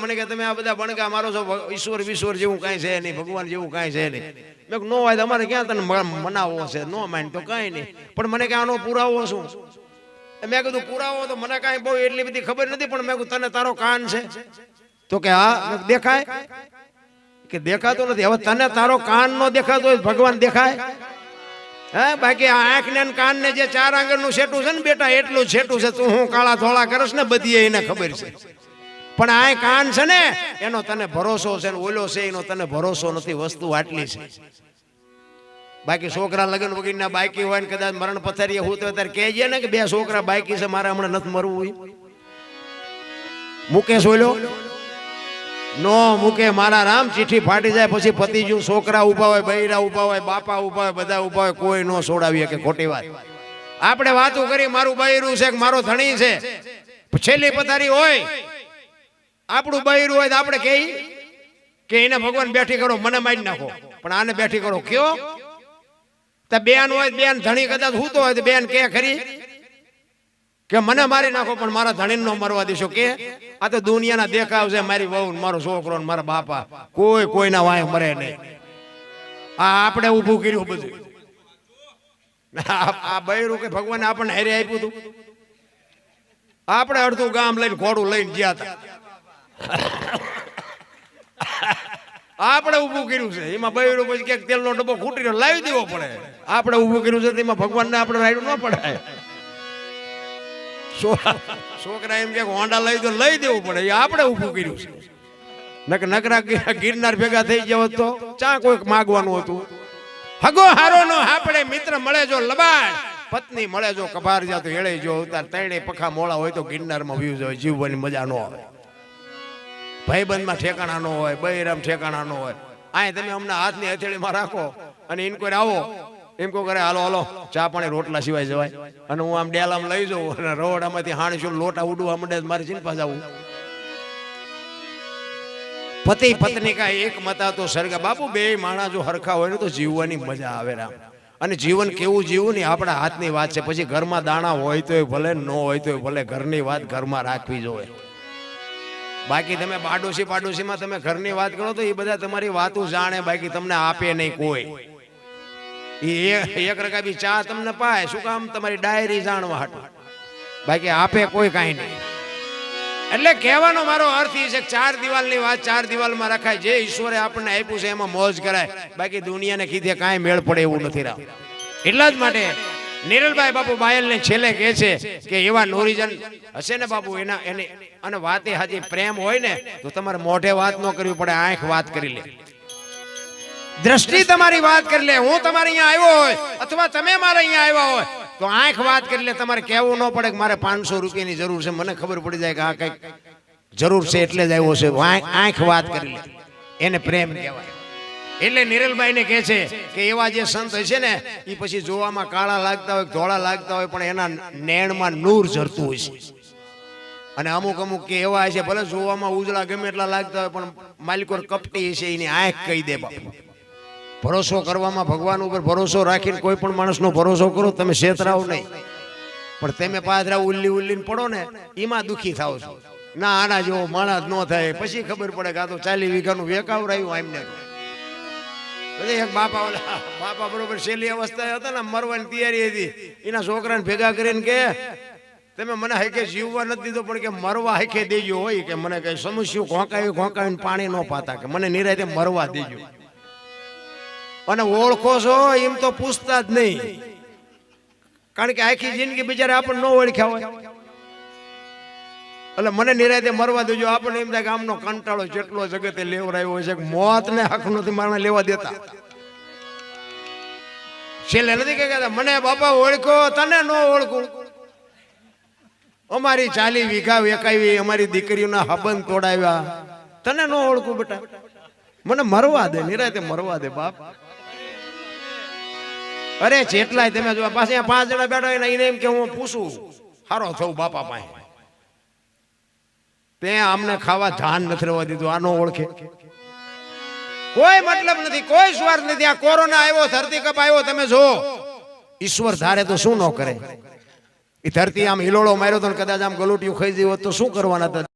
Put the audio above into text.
મને કે તમે આ બધા બણગા મારો છો, ઈશ્વર વિશ્વર જેવું કાંઈ છે નહીં, ભગવાન જેવું કાંઈ છે નહીં. મેં નો હોય અમારે ક્યાં તને મનાવો છે, નો માન તો કાંઈ નહીં. પણ મને કે આનો પુરાવો શું? મેં કીધું પુરાવો તો મને કાંઈ બહુ એટલી બધી ખબર નથી, પણ મેં કીધું તને તારો કાન છે? તો કે હા. દેખાય? કે દેખાતો નથી. હવે તને તારો કાન નો દેખાતો હોય ભગવાન દેખાય? હે, બાકી આ આંખ ને કાન ને જે 4 આંગળનું સેટું છે ને બેટા, એટલું જ સેટું છે. તું હું કાળા ધોળા કરસ ને બધી એને ખબર છે, પણ આ કાન છે ને એનો તને ભરોસો છે, ને ઓલો છે એનો તને ભરોસો નથી. વસ્તુ આટલી છે. બાકી છોકરા લગ્ન વગીરના બાકી હોય ને કદાચ મરણ પથારીએ હું તો અત્યારે કહેજે ને કે 2 છોકરા બાકી છે, મારે હમણાં નથી મરવું. મુકેશ ઓલો નો મૂકે. મારા રામ ચીઠી ફાટી જાય પછી પતિજુ છોકરા ઉભા હોય, બૈરા ઉભા હોય, બાપા ઉભા હોય, બધા ઉભા હોય, કોઈ નો છોડાવીએ કે ખોટી વાત. આપણે વાતો કરી મારું બૈરું છે કે મારો ધણી છે, છેલ્લી પથારી હોય આપણું બૈરું હોય તો આપણે કહી કે એને ભગવાન બેઠી કરો, મને મારી નાખો, પણ આને બેઠી કરો કયો? તો બેન હોય, બેન ધણી કદાચ હૂતો હોય તો બેન કે ખરી કે મને મારી નાખો પણ મારા ધણીને નો મરવા દેશો કે? આ તો દુનિયાના દેખાવ છે. મારી વહુ ને મારો છોકરો ને મારા બાપા કોઈ કોઈના વાય મરે નહીં. આ આપણે ઊભું કર્યું બધું. આ બૈરું કે ભગવાને આપણને હારે આપ્યું હતું. આપણે અડધું ગામ લઈને ઘોડું લઈને ગયા હતા. આપણે ઊભું કર્યું છે. એમાં બૈરું પછી ક્યાંક તેલનો ડબ્બો ખૂટીને લાવી દેવો પડે. આપણે ઊભું કર્યું છે એમાં ભગવાનને આપણે રાયડું ન પડાય. છોકરા એમ કે હોન્ડા લઈ તો લઈ દેવું પડે. એ આપણે ઊભું કર્યું છે. નકરા ગિરનાર ભેગા થઈ જાવ તો ચા કોઈક માગવાનું હતું. હગો હારો નો આપણે મિત્ર મળે જો લબાડ, પત્ની મળે જો કબાર જા તો હેળે જો ઉતાર. 3 પખા મોળા હોય તો ગિરનારમાં વ્યૂ હોય, જીવવાની મજા ન આવે. ભાઈબંધમાં ઠેકાણા નો હોય, બૈરામ ઠેકાણા નો હોય. આ તમે હમણાં હાથની હથેળીમાં રાખો અને ઇન્કવાયરી આવો એમ કહો કરે હાલો હાલો ચા પાણી રોટલા સિવાય જવાય. અને હું આમ ડેલામ લઈ જાઉં અને રોડામાંથી હાણીશું લોટા ઉડવા માંડે મારી ચિંતા જાવું. પતિ પત્ની કા એક મતા તો સ્વર્ગ. બાપુ 2 માણસ જો હરખા હોય ને તો જીવવાની મજા આવે રામ. અને જીવન કેવું જીવવું ને આપણા હાથની વાત છે. પછી ઘરમાં દાણા હોય તો ભલે, ન હોય તો ભલે, ઘરની વાત ઘરમાં રાખવી જોઈએ. બાકી તમે પાડોશીમાં તમે ઘરની વાત કરો તો એ બધા તમારી વાતો જાણે, બાકી તમને આપે નહીં કોઈ. એક રકાબી ચા તમને પાય શું કામ? તમારી ડાયરી જાણવા હાટું, બાકી આપે કોઈ કાંઈ નહીં. એટલે કહેવાનો મારો અર્થ એ છે કે 4 દિવાલની વાત 4 દિવાલમાં રખાય. જે ઈશ્વરે આપણને આપ્યું છે એમાં મોજ કરાય, બાકી દુનિયાને કીધે કાંઈ મેળ પડે એવું નથી રામ. એટલા જ માટે નિરલભાઈ બાપુ બાયલને છેલ્લે કહે છે કે એવા નોરીજન હશે ને બાપુ એના એને અને વાતે હાજી પ્રેમ હોય ને તો તમારે મોઢે વાત ન કરવી પડે, આંખ વાત કરી લે, દ્રષ્ટિ તમારી વાત કરી લે. હું તમારે અહીંયા આવ્યો હોય અથવા તમે મારે અહીંયા આવ્યા હોય તો આંખ વાત કરી લે. તમારે કહેવું ન પડે કે મારે 500 રૂપિયાની જરૂર છે, મને ખબર પડી જાય કે આ કંઈક જરૂર છે એટલે જ આવ્યો છે. આંખ વાત કરી લે, એને પ્રેમ કહેવાય. એટલે નિરલભાઈ ને કહે છે કે એવા જે સંત હશે ને એ પછી જોવામાં કાળા લાગતા હોય, ધોળા લાગતા હોય, પણ એના નેણમાં નૂર ઝરતું હોય છે. અને અમુક કે એવા હશે ભલે જોવામાં ઉજળા ગમે એટલા લાગતા હોય પણ માલિકો કપટી હશે, એની આંખ કહી દે બાપુ. ભરોસો કરવામાં ભગવાન ઉપર ભરોસો રાખીને કોઈ પણ માણસનો ભરોસો કરો, તમે છેતરાવ નહીં. પણ તમે પાદરા ઉલ્લીને પડો ને એમાં દુખી થાવ છો. ના આના જેવો માણસ ન થાય. પછી ખબર પડે કે આ તો 40 વીઘાનું વેકાવરાયું એમને. એક બાપા બરોબર છેલ્લી અવસ્થા હતા ને, મરવાની તૈયારી હતી. એના છોકરાને ભેગા કરીને કે તમે મને હાઈકે જીવવા નથી દીધો પણ કે મરવા હાઈકે દેજો. હોય કે મને કઈ સમસ્યું ઘોંકાવીને પાણી ન પાતા, કે મને નિરાતે મરવા દેજો. અને ઓળખો છો એમ તો પૂછતા જ નહીં, કારણ કે આખી જિંદગી બિચારા આપણને ન ઓળખ્યા હોય. એટલે મને નિરાતે મરવા દેજો. આપણને એમ થાય કે આમનો કંટાળો જેટલો જગતે લેવરાયો છે, મોત ને હક નથી મારને લેવા દેતા. છેલ્લે નથી કહેતા મને બાપા ઓળખો, તને ન ઓળખું. અમારી 40 વીઘા વેકાવી, અમારી દીકરીઓના હબન તોડાવ્યા, તને ન ઓળખું બેટા, મને મરવા દે, નિરાતે મરવા દે બાપ. અરે જેટલાય તમે જો પાછા 5 જણા બેઠા હોય ને એને એમ કે હું પૂછું હારો થવું બાપા પાસે, ત્યાં અમને ખાવા ધાન નથી રહેવા દીધું. આ નો ઓળખે, કોઈ મતલબ નથી, કોઈ સ્વાર્થ નથી. આ કોરોના આવ્યો, ધરતી કપ આવ્યો, તમે જો ઈશ્વર ધારે તો શું ન કરે. એ ધરતી આમ હિલોળો માર્યો તો કદાચ આમ ગલોટિયું ખાઈ ગયું તો શું કરવાના હતા?